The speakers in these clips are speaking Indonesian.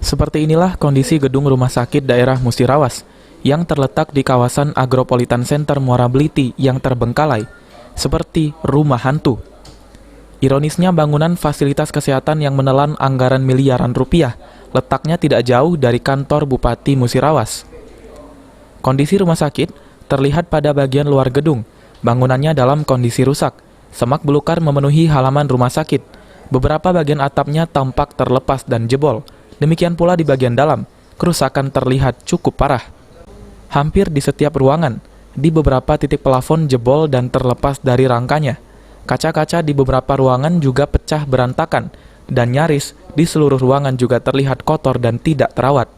Seperti inilah kondisi gedung rumah sakit daerah Musirawas yang terletak di kawasan Agropolitan Center Muara Beliti yang terbengkalai, seperti rumah hantu. Ironisnya bangunan fasilitas kesehatan yang menelan anggaran miliaran rupiah letaknya tidak jauh dari kantor Bupati Musirawas. Kondisi rumah sakit terlihat pada bagian luar gedung, bangunannya dalam kondisi rusak, semak belukar memenuhi halaman rumah sakit, beberapa bagian atapnya tampak terlepas dan jebol. Demikian pula di bagian dalam, kerusakan terlihat cukup parah. Hampir di setiap ruangan, di beberapa titik plafon jebol dan terlepas dari rangkanya. Kaca-kaca di beberapa ruangan juga pecah berantakan, dan nyaris di seluruh ruangan juga terlihat kotor dan tidak terawat.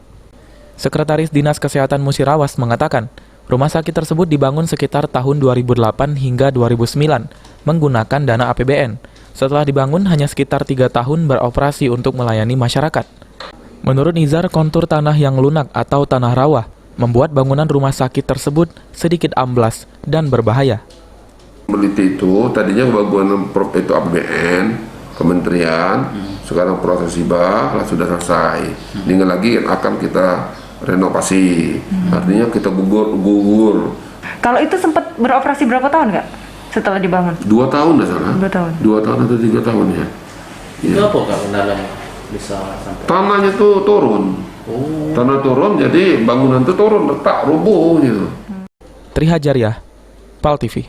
Sekretaris Dinas Kesehatan Musirawas mengatakan, rumah sakit tersebut dibangun sekitar tahun 2008 hingga 2009 menggunakan dana APBN. Setelah dibangun hanya sekitar 3 tahun beroperasi untuk melayani masyarakat. Menurut Nizar, kontur tanah yang lunak atau tanah rawa membuat bangunan rumah sakit tersebut sedikit amblas dan berbahaya. Beliti itu tadinya bangunan itu APBN, kementerian, sekarang proses hibah sudah selesai. Tinggal lagi akan kita renovasi, artinya kita gugur. Kalau itu sempat beroperasi berapa tahun nggak setelah dibangun? 2 tahun dah sana. 2 tahun. 2 tahun atau 3 tahun ya. Itu apa Kak kendalanya? Bisa sampai tanahnya tuh turun. Tanah turun, jadi bangunan tuh turun, retak, rubuh gitu. Trihajariah, PAL TV.